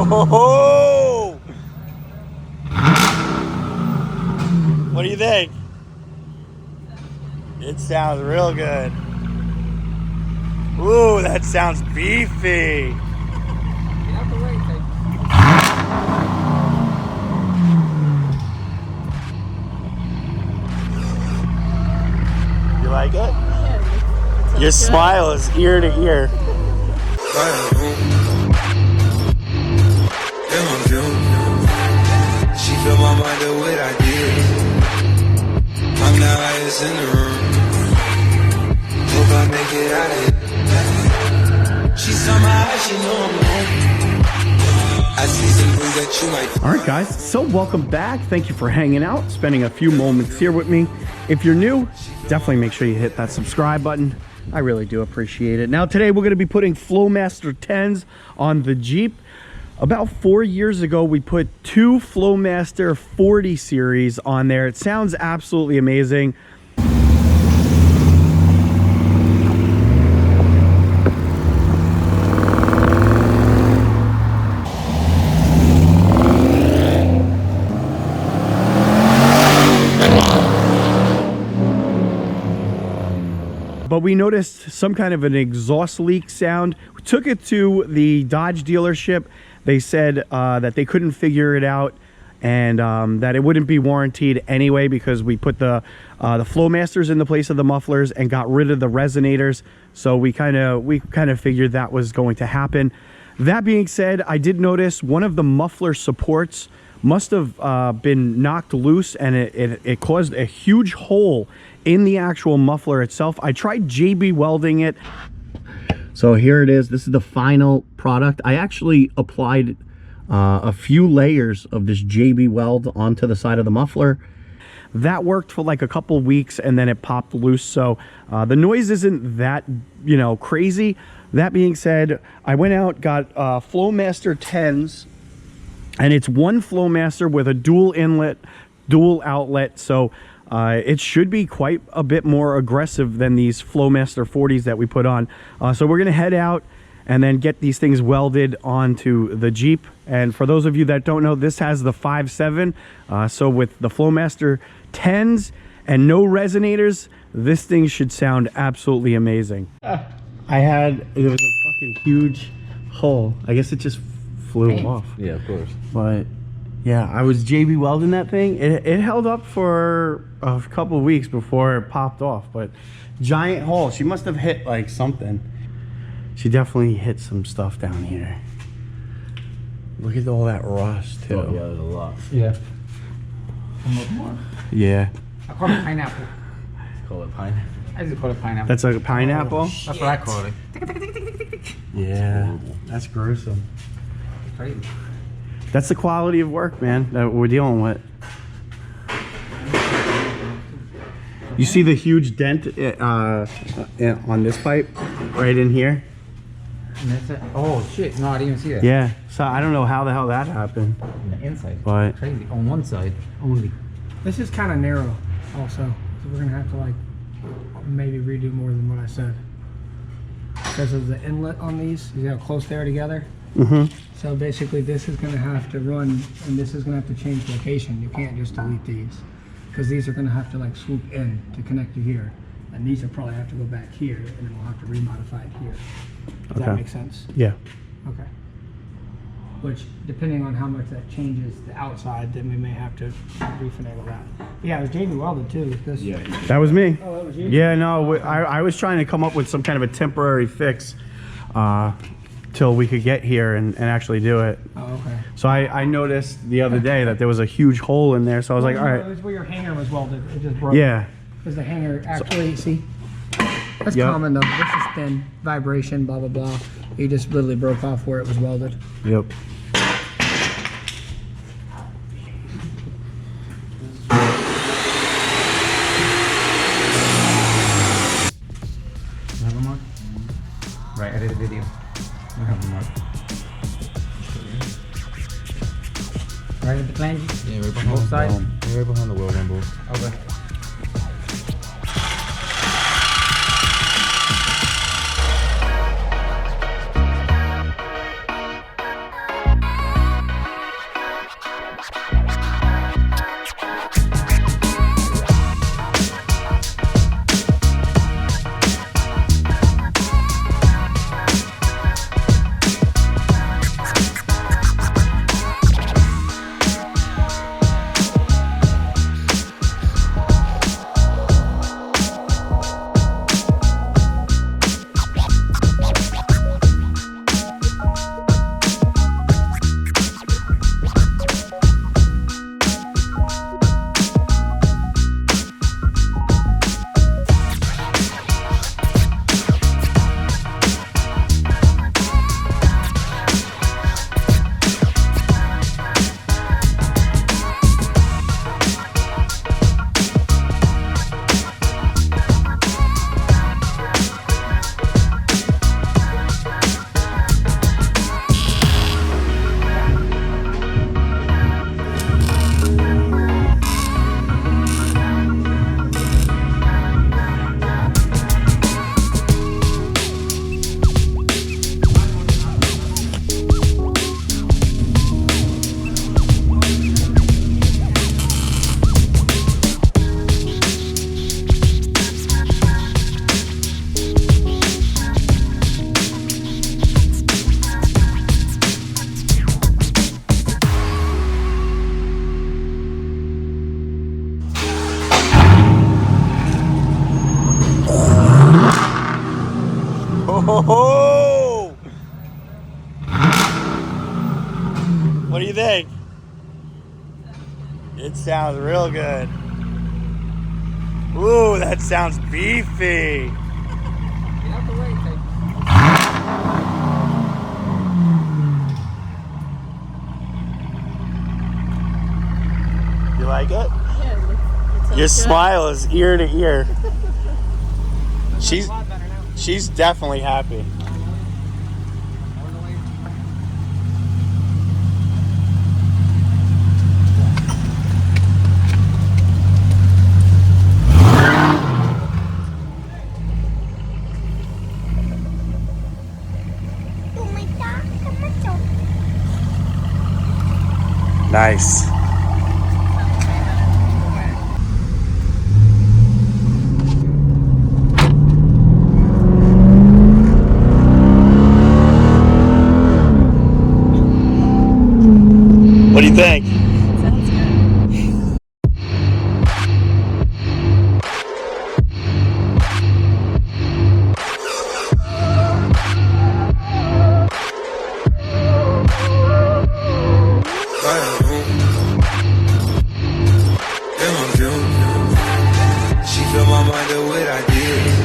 Oh! What do you think? It sounds real good. Ooh, that sounds beefy. Get out the way, Tate. You like it? Yeah, your smile is ear to ear. She fill my mind up with ideas. I'm the highest in the room. Hope I make it out of here. She somehow she know I'm home. I see some things that you might. All right, guys. So welcome back. Thank you for hanging out, spending a few moments here with me. If you're new, definitely make sure you hit that subscribe button. I really do appreciate it. Now, today we're going to be putting Flowmaster 10s on the Jeep. About 4 years ago, we put two Flowmaster 40 series on there. It sounds absolutely amazing. But we noticed some kind of an exhaust leak sound. We took it to the Dodge dealership. They said that they couldn't figure it out, and that it wouldn't be warranted anyway because we put the Flowmasters in the place of the mufflers and got rid of the resonators. So we kind of figured that was going to happen. That being said, I did notice one of the muffler supports must have been knocked loose, and it caused a huge hole in the actual muffler itself. I tried JB welding it. So here it is. This is the final product. I actually applied a few layers of this JB weld onto the side of the muffler. That worked for like a couple weeks, and then it popped loose. So the noise isn't that, crazy. That being said, I went out, got Flowmaster 10s, and it's one Flowmaster with a dual inlet, dual outlet. So it should be quite a bit more aggressive than these Flowmaster 40s that we put on. So we're going to head out and then get these things welded onto the Jeep. And for those of you that don't know, this has the 5.7. So with the Flowmaster 10s and no resonators, this thing should sound absolutely amazing. There was a fucking huge hole. I guess it just flew off. Yeah, of course. But yeah, I was JB welding that thing. It held up for a couple of weeks before it popped off, but giant hole. She must have hit like something. She definitely hit some stuff down here. Look at all that rust too. Oh, yeah, there's a lot. Yeah. More. Yeah. I call it pineapple. Call it pineapple. I just call it pineapple. That's like a pineapple? Oh, that's what I call it. Yeah, that's gruesome. It's crazy. That's the quality of work, man, that we're dealing with. You see the huge dent on this pipe right in here? And that's it. Oh shit! No, I didn't even see that. Yeah. So I don't know how the hell that happened. On the inside. But Crazy. On one side only. This is kind of narrow, also. So we're gonna have to maybe redo more than what I said because of the inlet on these. You see how close they are together? Mm-hmm. So basically, this is gonna have to run, and this is gonna have to change location. You can't just delete these because these are gonna have to swoop in to connect to here, and these will probably have to go back here, and then we'll have to remodify it here. Does that make sense? Yeah. Okay. Which, depending on how much that changes the outside, then we may have to refinagle that. Yeah, it was JB welded too. This. Yeah. That was me. Oh, that was you? Yeah, no, I was trying to come up with some kind of a temporary fix till we could get here and actually do it. Oh, okay. So I noticed the other day that there was a huge hole in there, so I was like, all right. It was where your hanger was welded. It just broke. Yeah. Because the hanger actually, see? That's Yep. common though. This is thin, vibration, blah, blah, blah. You just literally broke off where it was welded. Yep. Have a mark? Right, I did a video. I have a mark. Right at the flange? Yeah, right behind Both sides? Yeah, right behind the wheel rumble. Okay. Oh! What do you think? It sounds real good. Ooh, that sounds beefy. You like it? Your smile is ear to ear. She's definitely happy. Nice. What do you think? Sounds good. She fill my mind up with ideas.